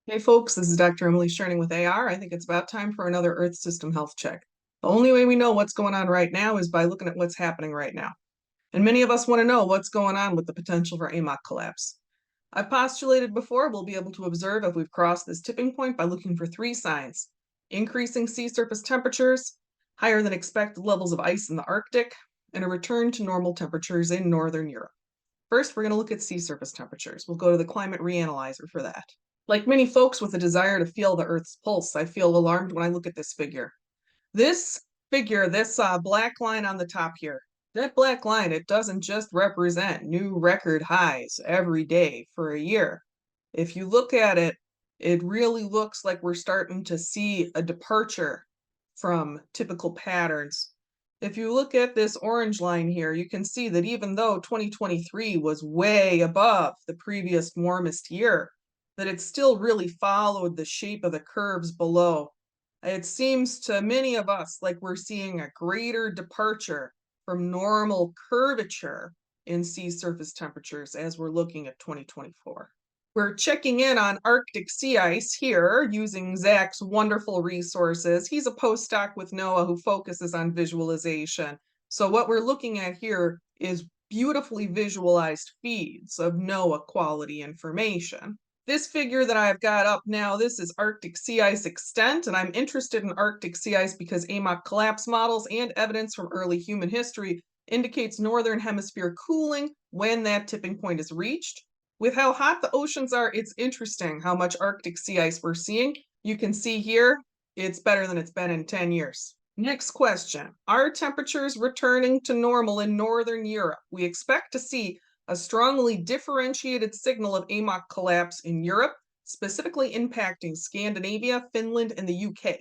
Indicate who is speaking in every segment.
Speaker 1: Hey folks, this is Dr. Emily Sherning with AR. I think it's about time for another Earth System health check. The only way we know what's going on right now is by looking at what's happening right now. And many of us want to know what's going on with the potential for AMOC collapse. I've postulated before we'll be able to observe if we've crossed this tipping point by looking for three signs: increasing sea surface temperatures, higher than expected levels of ice in the Arctic, and a return to normal temperatures in Northern Europe. First, we're going to look at sea surface temperatures. We'll go to the climate reanalyzer for that. Like many folks with a desire to feel the Earth's pulse, I feel alarmed when I look at this figure. This figure, this black line on the top here, that black line, it doesn't just represent new record highs every day for a year. If you look at it, it really looks like we're starting to see a departure from typical patterns. If you look at this orange line here, you can see that even though 2023 was way above the previous warmest year, that it still really followed the shape of the curves below. It seems to many of us like we're seeing a greater departure from normal curvature in sea surface temperatures as we're looking at 2024. We're checking in on Arctic sea ice here using Zach's wonderful resources. He's a postdoc with NOAA who focuses on visualization. So what we're looking at here is beautifully visualized feeds of NOAA quality information. This figure that I've got up now, this is Arctic sea ice extent, and I'm interested in Arctic sea ice because AMOC collapse models and evidence from early human history indicates northern hemisphere cooling when that tipping point is reached. With how hot the oceans are, it's interesting how much Arctic sea ice we're seeing. You can see here, it's better than it's been in 10 years. Next question. Are temperatures returning to normal in Northern Europe? We expect to see a strongly differentiated signal of AMOC collapse in Europe, specifically impacting Scandinavia, Finland, and the UK.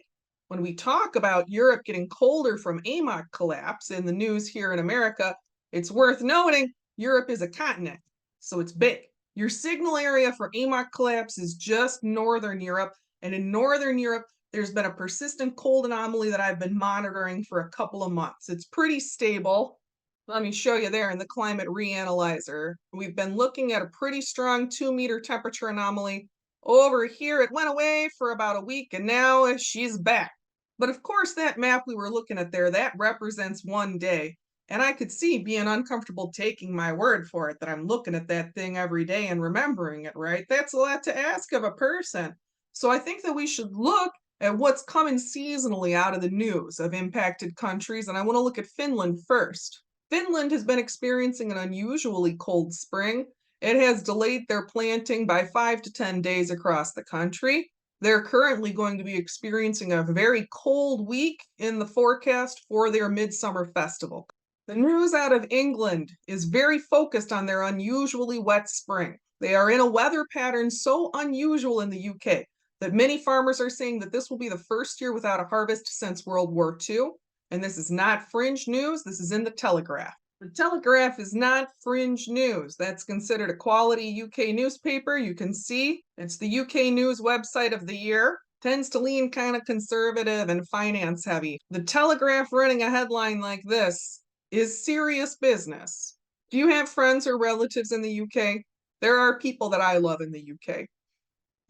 Speaker 1: When we talk about Europe getting colder from AMOC collapse in the news here in America, it's worth noting Europe is a continent, so it's big. Your signal area for AMOC collapse is just Northern Europe, and in Northern Europe, there's been a persistent cold anomaly that I've been monitoring for a couple of months. It's pretty stable. Let me show you there in the climate reanalyzer. We've been looking at a pretty strong 2-meter temperature anomaly. Over here, it went away for about a week, and now she's back. But of course, that map we were looking at there, that represents one day. And I could see being uncomfortable taking my word for it that I'm looking at that thing every day and remembering it, right? That's a lot to ask of a person. So I think that we should look at what's coming seasonally out of the news of impacted countries. And I want to look at Finland first. Finland has been experiencing an unusually cold spring. It has delayed their planting by 5 to 10 days across the country. They're currently going to be experiencing a very cold week in the forecast for their midsummer festival. The news out of England is very focused on their unusually wet spring. They are in a weather pattern so unusual in the UK that many farmers are saying that this will be the first year without a harvest since World War II. And this is not fringe news, this is in the Telegraph. The Telegraph is not fringe news. That's considered a quality UK newspaper. You can see it's the UK news website of the year. Tends to lean kind of conservative and finance heavy. The Telegraph running a headline like this is serious business. Do you have friends or relatives in the UK? There are people that I love in the UK.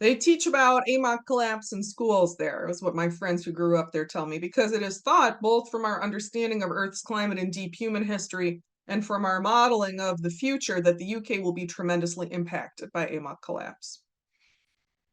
Speaker 1: They teach about AMOC collapse in schools there, is what my friends who grew up there tell me, because it is thought, both from our understanding of Earth's climate and deep human history and from our modeling of the future, that the UK will be tremendously impacted by AMOC collapse.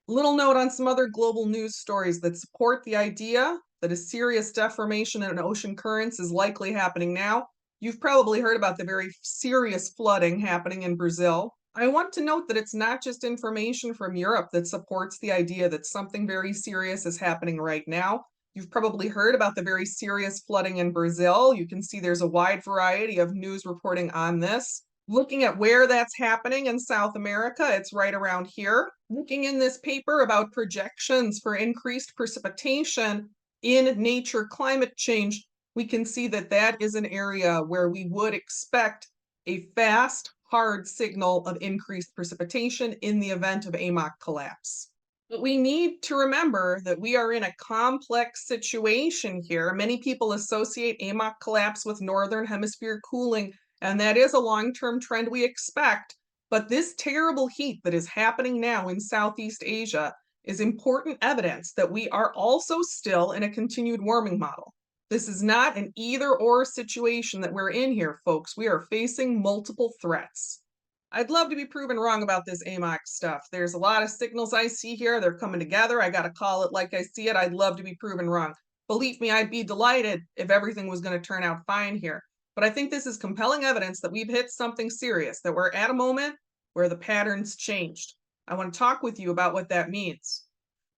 Speaker 1: Little note on some other global news stories that support the idea that a serious deformation in ocean currents is likely happening now. You've probably heard about the very serious flooding happening in Brazil. I want to note that it's not just information from Europe that supports the idea that something very serious is happening right now. You've probably heard about the very serious flooding in Brazil. You can see there's a wide variety of news reporting on this. Looking at where that's happening in South America, it's right around here. Looking in this paper about projections for increased precipitation in nature climate change, we can see that that is an area where we would expect a fast, hard signal of increased precipitation in the event of AMOC collapse. But we need to remember that we are in a complex situation here. Many people associate AMOC collapse with northern hemisphere cooling, and that is a long-term trend we expect. But this terrible heat that is happening now in Southeast Asia is important evidence that we are also still in a continued warming model. This is not an either or situation that we're in here, folks. We are facing multiple threats. I'd love to be proven wrong about this AMOC stuff. There's a lot of signals I see here. They're coming together. I got to call it like I see it. I'd love to be proven wrong. Believe me, I'd be delighted if everything was going to turn out fine here. But I think this is compelling evidence that we've hit something serious, that we're at a moment where the patterns changed. I want to talk with you about what that means.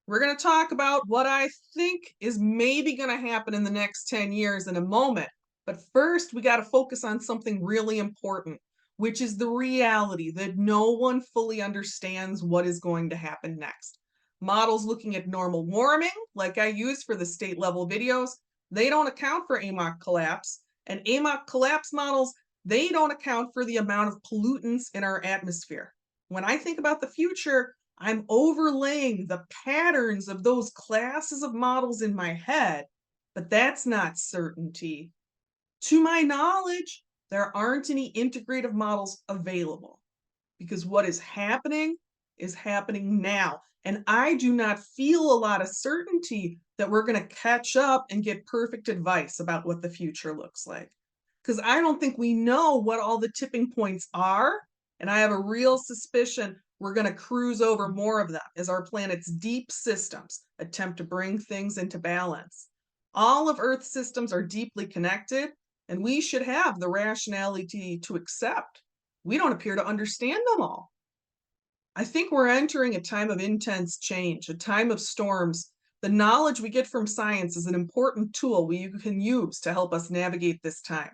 Speaker 1: We're going to talk about what I think is maybe going to happen in the next 10 years in a moment. But first, we got to focus on something really important, which is the reality that no one fully understands what is going to happen next. Models looking at normal warming, like I use for the state level videos, they don't account for AMOC collapse. And AMOC collapse models, they don't account for the amount of pollutants in our atmosphere. When I think about the future, I'm overlaying the patterns of those classes of models in my head, but that's not certainty. To my knowledge, there aren't any integrative models available because what is happening now. And I do not feel a lot of certainty that we're going to catch up and get perfect advice about what the future looks like. Because I don't think we know what all the tipping points are. And I have a real suspicion we're going to cruise over more of them as our planet's deep systems attempt to bring things into balance. All of Earth's systems are deeply connected, and we should have the rationality to accept we don't appear to understand them all. I think we're entering a time of intense change, a time of storms. The knowledge we get from science is an important tool we can use to help us navigate this time.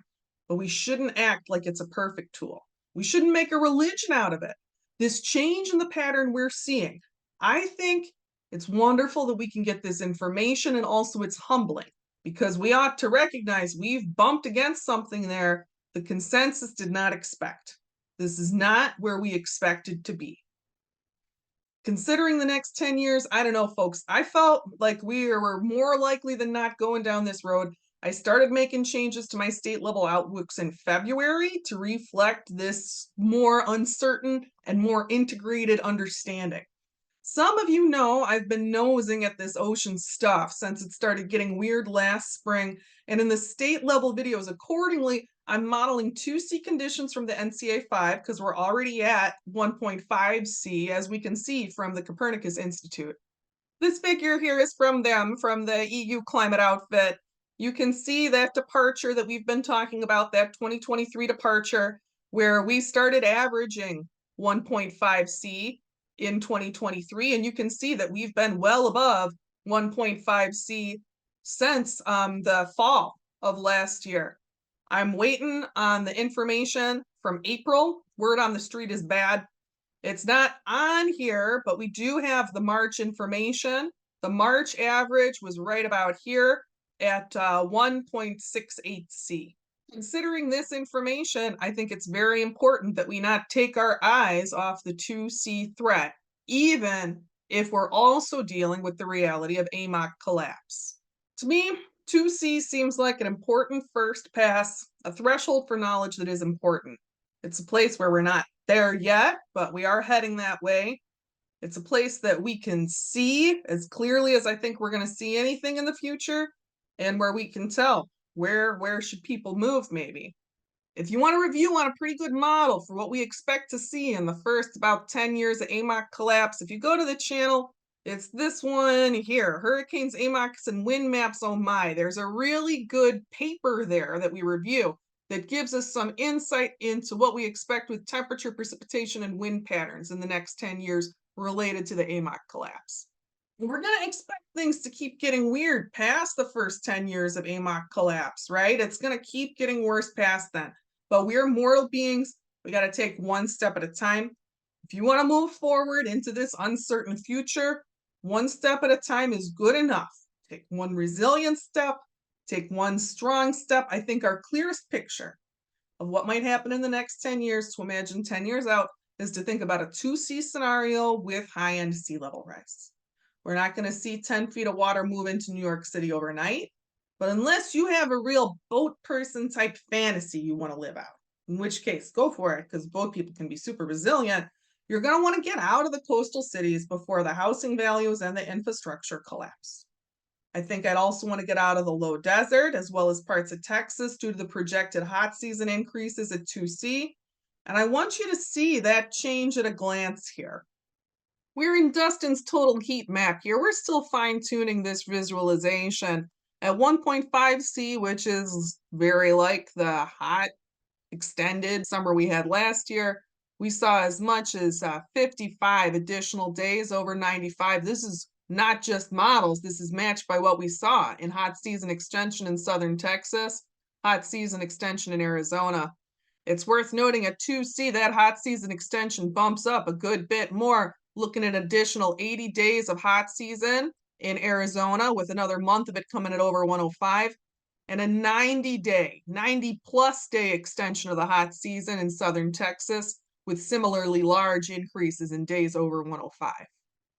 Speaker 1: But we shouldn't act like it's a perfect tool. We shouldn't make a religion out of it. This change in the pattern we're seeing, I think it's wonderful that we can get this information, and also it's humbling because we ought to recognize we've bumped against something there the consensus did not expect. This is not where we expected to be. Considering the next 10 years, I don't know, folks. I felt like we were more likely than not going down this road. I started making changes to my state level outlooks in February to reflect this more uncertain and more integrated understanding. Some of you know I've been nosing at this ocean stuff since it started getting weird last spring, and in the state level videos accordingly, I'm modeling 2C conditions from the NCA 5 because we're already at 1.5C, as we can see from the Copernicus Institute. This figure here is from them, from the EU climate outfit. You can see that departure that we've been talking about, that 2023 departure, where we started averaging 1.5C in 2023, and you can see that we've been well above 1.5C since the fall of last year. I'm waiting on the information from April. Word on the street is bad. It's not on here, but we do have the March information. The March average was right about here at 1.68C. Considering this information, I think it's very important that we not take our eyes off the 2C threat, even if we're also dealing with the reality of AMOC collapse. To me, 2C seems like an important first pass, a threshold for knowledge that is important. It's a place where we're not there yet, but we are heading that way. It's a place that we can see as clearly as I think we're going to see anything in the future, and where we can tell where should people move maybe. If you want a review on a pretty good model for what we expect to see in the first about 10 years of AMOC collapse, if you go to the channel, it's this one here, Hurricanes, AMOCs, and Wind Maps, oh my. There's a really good paper there that we review that gives us some insight into what we expect with temperature, precipitation, and wind patterns in the next 10 years related to the AMOC collapse. We're going to expect things to keep getting weird past the first 10 years of AMOC collapse, right? It's going to keep getting worse past then. But we're mortal beings. We got to take one step at a time. If you want to move forward into this uncertain future, one step at a time is good enough. Take one resilient step, take one strong step. I think our clearest picture of what might happen in the next 10 years, to imagine 10 years out, is to think about a 2C scenario with high-end sea level rise. We're not going to see 10 feet of water move into New York City overnight, but unless you have a real boat person type fantasy you want to live out, in which case, go for it, because boat people can be super resilient. You're going to want to get out of the coastal cities before the housing values and the infrastructure collapse. I think I'd also want to get out of the low desert as well as parts of Texas due to the projected hot season increases at 2C. And I want you to see that change at a glance here. We're in Dustin's total heat map here. We're still fine tuning this visualization at 1.5C, which is very like the hot extended summer we had last year. We saw as much as 55 additional days over 95. This is not just models. This is matched by what we saw in hot season extension in southern Texas, hot season extension in Arizona. It's worth noting at 2C, that hot season extension bumps up a good bit more, looking at additional 80 days of hot season in Arizona, with another month of it coming at over 105, and a 90 plus day extension of the hot season in southern Texas, with similarly large increases in days over 105.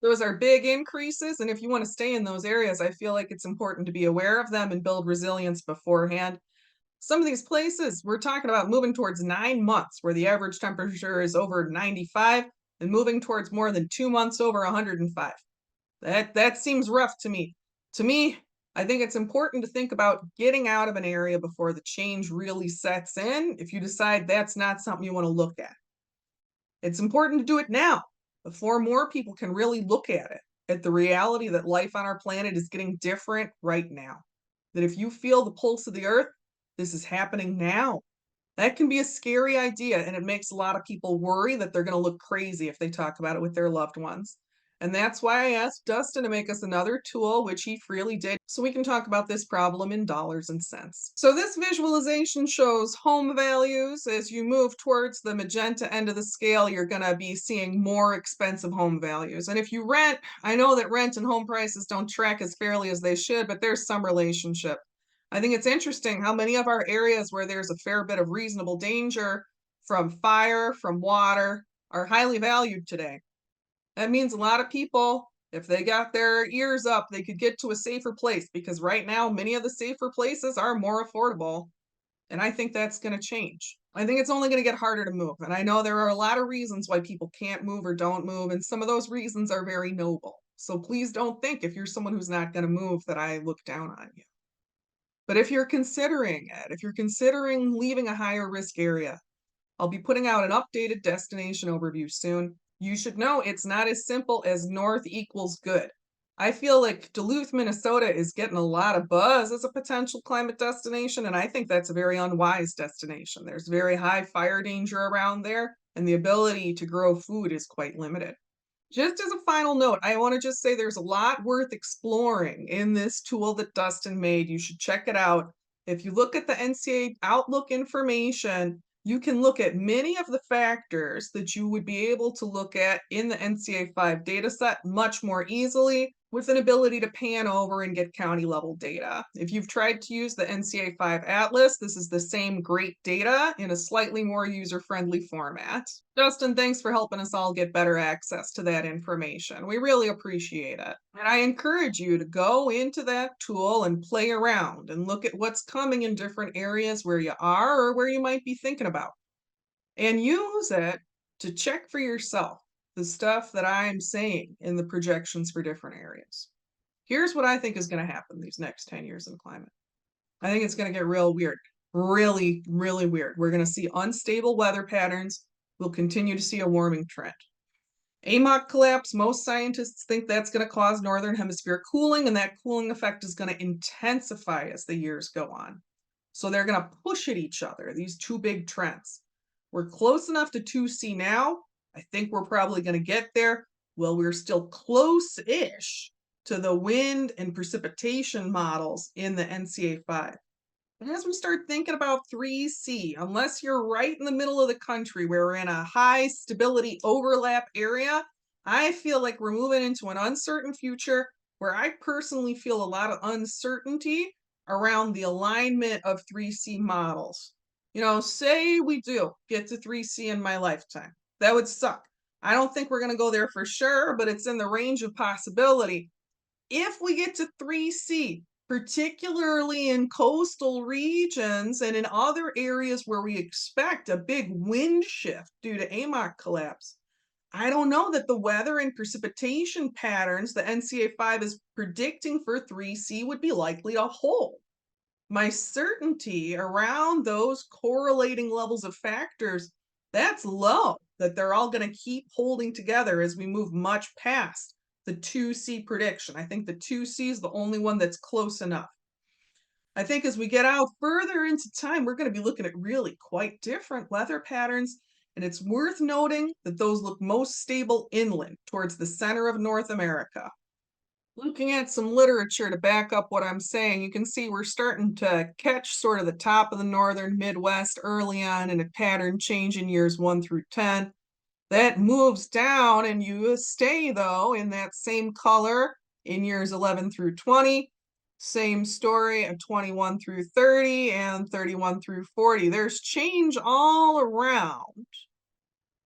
Speaker 1: Those are big increases, and if you want to stay in those areas, I feel like it's important to be aware of them and build resilience beforehand. Some of these places, we're talking about moving towards 9 months where the average temperature is over 95 and moving towards more than 2 months over 105. That seems rough to me. To me, I think it's important to think about getting out of an area before the change really sets in if you decide that's not something you want to look at. It's important to do it now before more people can really look at the reality that life on our planet is getting different right now. That if you feel the pulse of the earth, this is happening now. That can be a scary idea, and it makes a lot of people worry that they're going to look crazy if they talk about it with their loved ones. And that's why I asked Dustin to make us another tool, which he freely did, so we can talk about this problem in dollars and cents. So this visualization shows home values. As you move towards the magenta end of the scale, you're going to be seeing more expensive home values. And if you rent, I know that rent and home prices don't track as fairly as they should, but there's some relationship. I think it's interesting how many of our areas where there's a fair bit of reasonable danger from fire, from water, are highly valued today. That means a lot of people, if they got their ears up, they could get to a safer place, because right now, many of the safer places are more affordable. And I think that's going to change. I think it's only going to get harder to move. And I know there are a lot of reasons why people can't move or don't move. And some of those reasons are very noble. So please don't think, if you're someone who's not going to move, that I look down on you. But if you're considering it, if you're considering leaving a higher risk area, I'll be putting out an updated destination overview soon. You should know it's not as simple as north equals good. I feel like Duluth, Minnesota is getting a lot of buzz as a potential climate destination, and I think that's a very unwise destination. There's very high fire danger around there, and the ability to grow food is quite limited. Just as a final note, I want to just say there's a lot worth exploring in this tool that Dustin made. You should check it out. If you look at the NCAA Outlook information, you can look at many of the factors that you would be able to look at in the NCAA 5 dataset much more easily, with an ability to pan over and get county level data. If you've tried to use the NCAA 5 Atlas, this is the same great data in a slightly more user-friendly format. Dustin, thanks for helping us all get better access to that information. We really appreciate it. And I encourage you to go into that tool and play around and look at what's coming in different areas where you are or where you might be thinking about. And use it to check for yourself the stuff that I'm saying in the projections for different areas. Here's what I think is going to happen these next 10 years in climate. I think it's going to get real weird. Really, really weird. We're going to see unstable weather patterns. We'll continue to see a warming trend. AMOC collapse, most scientists think that's going to cause northern hemisphere cooling, and that cooling effect is going to intensify as the years go on. So they're going to push at each other, these two big trends. We're close enough to 2C now. I think we're probably going to get there. Well, we're still close-ish to the wind and precipitation models in the NCAA 5. And as we start thinking about 3C, unless you're right in the middle of the country where we're in a high stability overlap area, I feel like we're moving into an uncertain future where I personally feel a lot of uncertainty around the alignment of 3C models. You know, say we do get to 3C in my lifetime. That would suck. I don't think we're going to go there for sure, but it's in the range of possibility. If we get to 3C, particularly in coastal regions and in other areas where we expect a big wind shift due to AMOC collapse, I don't know that the weather and precipitation patterns the NCA5 is predicting for 3C would be likely to hold. My certainty around those correlating levels of factors, that's low, that they're all going to keep holding together as we move much past the 2C prediction. I think the 2C is the only one that's close enough. I think as we get out further into time, we're going to be looking at really quite different weather patterns. And it's worth noting that those look most stable inland towards the center of North America. Looking at some literature to back up what I'm saying, you can see we're starting to catch sort of the top of the northern Midwest early on in a pattern change in years 1 through 10. That moves down and you stay, though, in that same color in years 11 through 20. Same story at 21 through 30 and 31 through 40. There's change all around.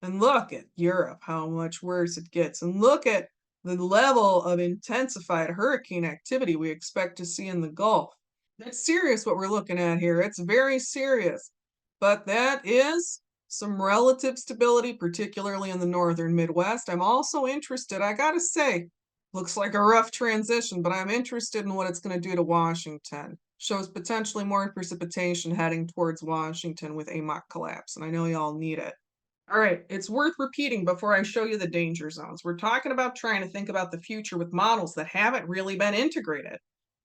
Speaker 1: And look at Europe, how much worse it gets. And look at the level of intensified hurricane activity we expect to see in the Gulf. That's serious what we're looking at here. It's very serious. But that is some relative stability, particularly in the northern Midwest. I'm also interested, I gotta say, looks like a rough transition, but I'm interested in what it's going to do to Washington. Shows potentially more precipitation heading towards Washington with AMOC collapse, and I know y'all need it. All right, it's worth repeating before I show you the danger zones. We're talking about trying to think about the future with models that haven't really been integrated.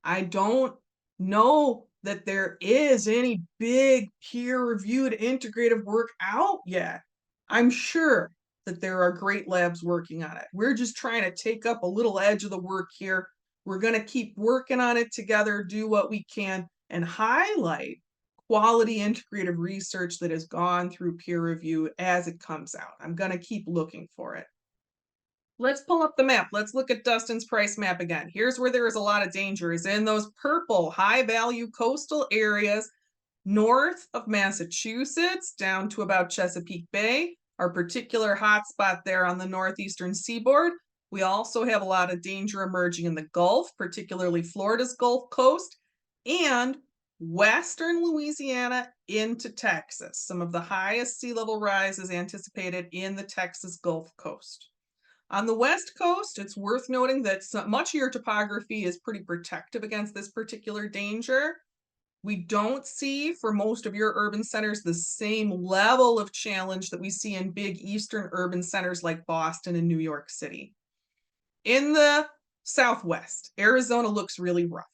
Speaker 1: I don't know that there is any big peer-reviewed integrative work out yet. I'm sure that there are great labs working on it. We're just trying to take up a little edge of the work here. We're going to keep working on it together, do what we can, and highlight quality integrative research that has gone through peer review as it comes out. I'm going to keep looking for it. Let's pull up the map. Let's look at Dustin's price map again. Here's where there is a lot of danger, is in those purple high value coastal areas north of Massachusetts down to about Chesapeake Bay, our particular hotspot there on the northeastern seaboard. We also have a lot of danger emerging in the Gulf, particularly Florida's Gulf Coast, and western Louisiana into Texas. Some of the highest sea level rises anticipated in the Texas Gulf Coast. On the West Coast, it's worth noting that much of your topography is pretty protective against this particular danger. We don't see for most of your urban centers the same level of challenge that we see in big eastern urban centers like Boston and New York City. In the Southwest, Arizona looks really rough.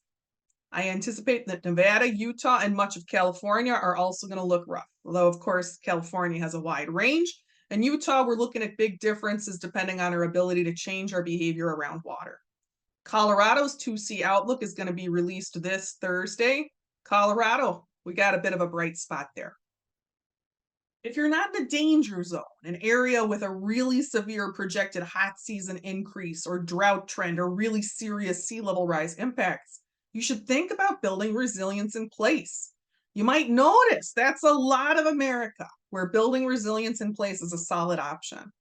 Speaker 1: I anticipate that Nevada, Utah, and much of California are also going to look rough. Although, of course, California has a wide range. And Utah, we're looking at big differences depending on our ability to change our behavior around water. Colorado's 2C outlook is going to be released this Thursday. Colorado, we got a bit of a bright spot there. If you're not in a danger zone, an area with a really severe projected hot season increase or drought trend or really serious sea level rise impacts, you should think about building resilience in place. You might notice that's a lot of America where building resilience in place is a solid option.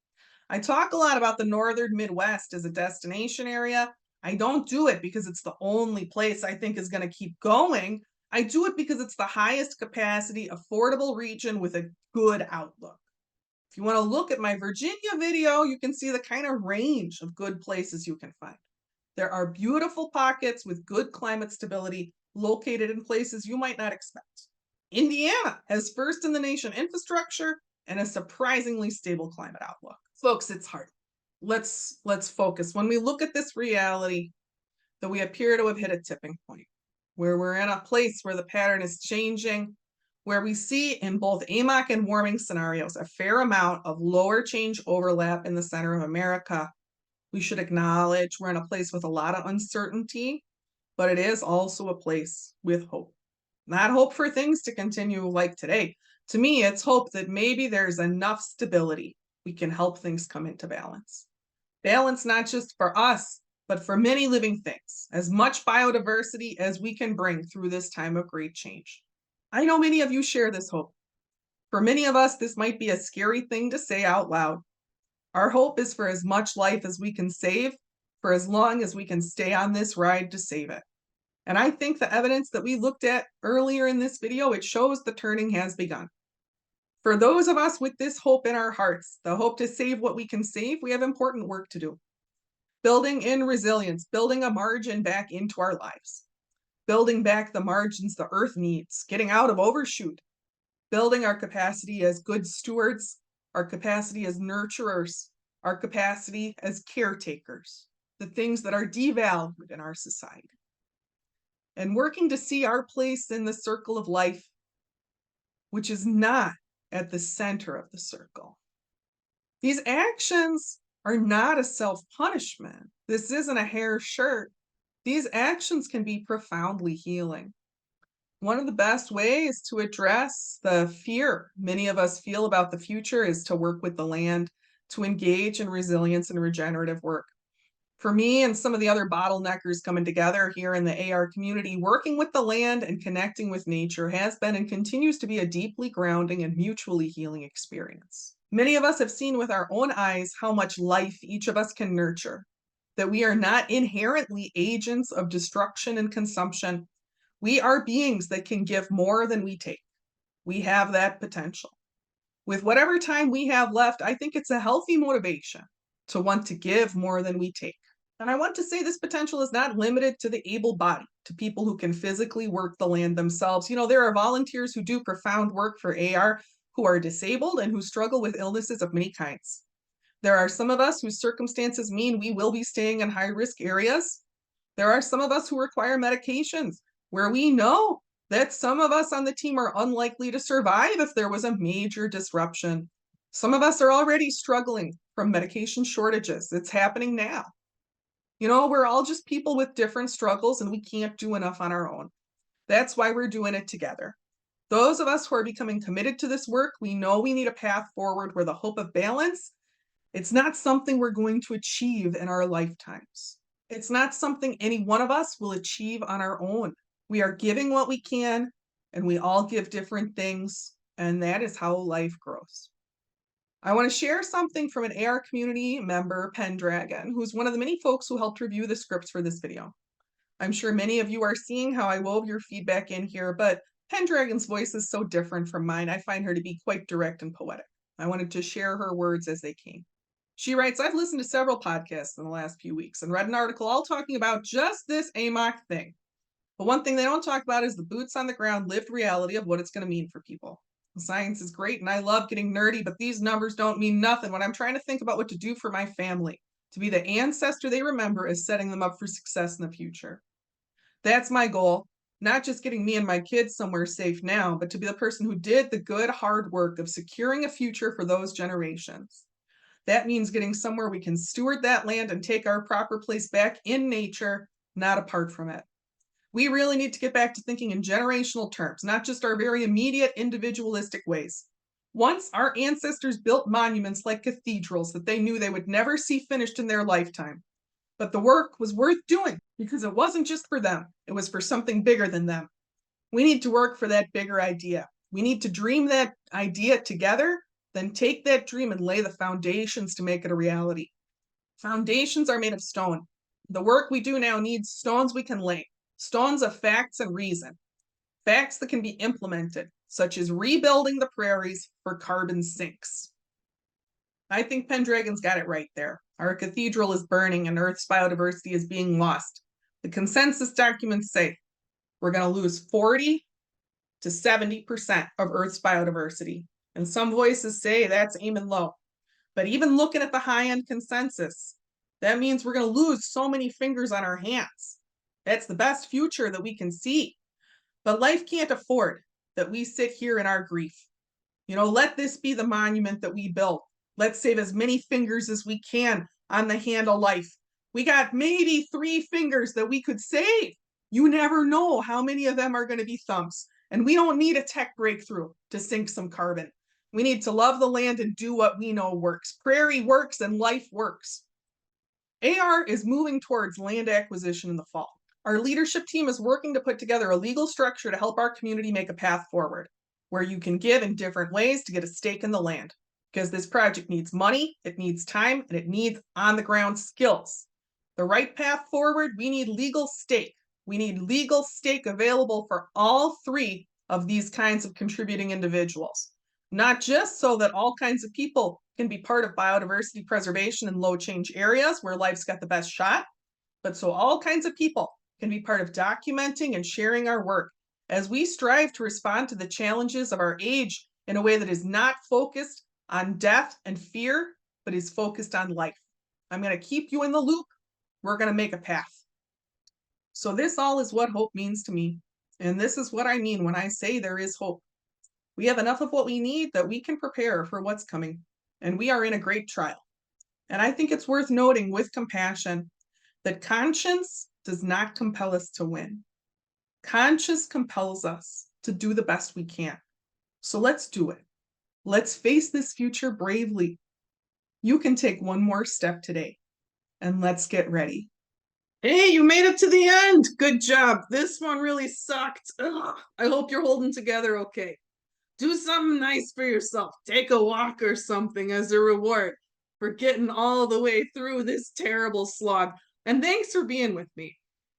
Speaker 1: I talk a lot about the northern Midwest as a destination area. I don't do it because it's the only place I think is going to keep going. I do it because it's the highest capacity, affordable region with a good outlook. If you want to look at my Virginia video, you can see the kind of range of good places you can find. There are beautiful pockets with good climate stability located in places you might not expect. Indiana has first in the nation infrastructure and a surprisingly stable climate outlook. Folks, it's hard. Let's focus. When we look at this reality, that we appear to have hit a tipping point, where we're in a place where the pattern is changing, where we see in both AMOC and warming scenarios a fair amount of lower change overlap in the center of America. We should acknowledge we're in a place with a lot of uncertainty, but it is also a place with hope. Not hope for things to continue like today. To me, it's hope that maybe there's enough stability we can help things come into balance. Balance not just for us, but for many living things, as much biodiversity as we can bring through this time of great change. I know many of you share this hope. For many of us, this might be a scary thing to say out loud. Our hope is for as much life as we can save, for as long as we can stay on this ride to save it. And I think the evidence that we looked at earlier in this video, it shows the turning has begun. For those of us with this hope in our hearts, the hope to save what we can save, we have important work to do. Building in resilience, building a margin back into our lives, building back the margins the earth needs, getting out of overshoot, building our capacity as good stewards, our capacity as nurturers, our capacity as caretakers, the things that are devalued in our society, and working to see our place in the circle of life, which is not at the center of the circle. These actions are not a self-punishment. This isn't a hair shirt. These actions can be profoundly healing. One of the best ways to address the fear many of us feel about the future is to work with the land, to engage in resilience and regenerative work. For me and some of the other bottleneckers coming together here in the AR community, working with the land and connecting with nature has been and continues to be a deeply grounding and mutually healing experience. Many of us have seen with our own eyes how much life each of us can nurture, that we are not inherently agents of destruction and consumption. We are beings that can give more than we take. We have that potential. With whatever time we have left, I think it's a healthy motivation to want to give more than we take. And I want to say this potential is not limited to the able-bodied, to people who can physically work the land themselves. You know, there are volunteers who do profound work for AR who are disabled and who struggle with illnesses of many kinds. There are some of us whose circumstances mean we will be staying in high-risk areas. There are some of us who require medications, where we know that some of us on the team are unlikely to survive if there was a major disruption. Some of us are already struggling from medication shortages. It's happening now. You know, we're all just people with different struggles and we can't do enough on our own. That's why we're doing it together. Those of us who are becoming committed to this work, we know we need a path forward where the hope of balance, it's not something we're going to achieve in our lifetimes. It's not something any one of us will achieve on our own. We are giving what we can, and we all give different things, and that is how life grows. I want to share something from an AR community member, Pendragon, who's one of the many folks who helped review the scripts for this video. I'm sure many of you are seeing how I wove your feedback in here, but Pendragon's voice is so different from mine. I find her to be quite direct and poetic. I wanted to share her words as they came. She writes, I've listened to several podcasts in the last few weeks and read an article all talking about just this AMOC thing. But one thing they don't talk about is the boots on the ground lived reality of what it's going to mean for people. The science is great and I love getting nerdy, but these numbers don't mean nothing when I'm trying to think about what to do for my family, to be the ancestor they remember as setting them up for success in the future. That's my goal, not just getting me and my kids somewhere safe now, but to be the person who did the good, hard work of securing a future for those generations. That means getting somewhere we can steward that land and take our proper place back in nature, not apart from it. We really need to get back to thinking in generational terms, not just our very immediate individualistic ways. Once our ancestors built monuments like cathedrals that they knew they would never see finished in their lifetime. But the work was worth doing because it wasn't just for them, it was for something bigger than them. We need to work for that bigger idea. We need to dream that idea together, then take that dream and lay the foundations to make it a reality. Foundations are made of stone. The work we do now needs stones we can lay. Stones of facts and reason. Facts that can be implemented, such as rebuilding the prairies for carbon sinks. I think Pendragon's got it right there. Our cathedral is burning and Earth's biodiversity is being lost. The consensus documents say we're going to lose 40 to 70% of Earth's biodiversity. And some voices say that's aiming low. But even looking at the high-end consensus, that means we're going to lose so many fingers on our hands. That's the best future that we can see. But life can't afford that we sit here in our grief. You know, let this be the monument that we build. Let's save as many fingers as we can on the hand of life. We got maybe 3 fingers that we could save. You never know how many of them are going to be thumbs. And we don't need a tech breakthrough to sink some carbon. We need to love the land and do what we know works. Prairie works and life works. AR is moving towards land acquisition in the fall. Our leadership team is working to put together a legal structure to help our community make a path forward, where you can give in different ways to get a stake in the land. Because this project needs money, it needs time, and it needs on-the-ground skills. The right path forward, we need legal stake. We need legal stake available for all 3 of these kinds of contributing individuals. not just so that all kinds of people can be part of biodiversity preservation in low change areas where life's got the best shot, but so all kinds of people can be part of documenting and sharing our work as we strive to respond to the challenges of our age in a way that is not focused on death and fear, but is focused on life. I'm going to keep you in the loop. We're going to make a path. So, this all is what hope means to me. And this is what I mean when I say there is hope. We have enough of what we need that we can prepare for what's coming. And we are in a great trial. And I think it's worth noting with compassion that conscience does not compel us to win. Conscience compels us to do the best we can. So let's do it. Let's face this future bravely. You can take one more step today, and let's get ready. Hey, you made it to the end. Good job. This one really sucked. Ugh, I hope you're holding together okay. Do something nice for yourself. Take a walk or something as a reward for getting all the way through this terrible slog. And thanks for being with me.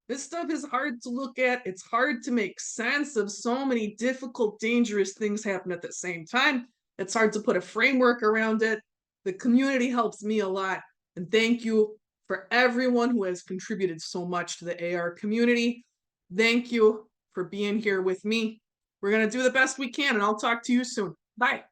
Speaker 1: This stuff is hard to look at. It's hard to make sense of so many difficult, dangerous things happen at the same time. It's hard to put a framework around it. The community helps me a lot. And thank you for everyone who has contributed so much to the AR community. Thank you for being here with me. We're going to do the best we can, and I'll talk to you soon. Bye.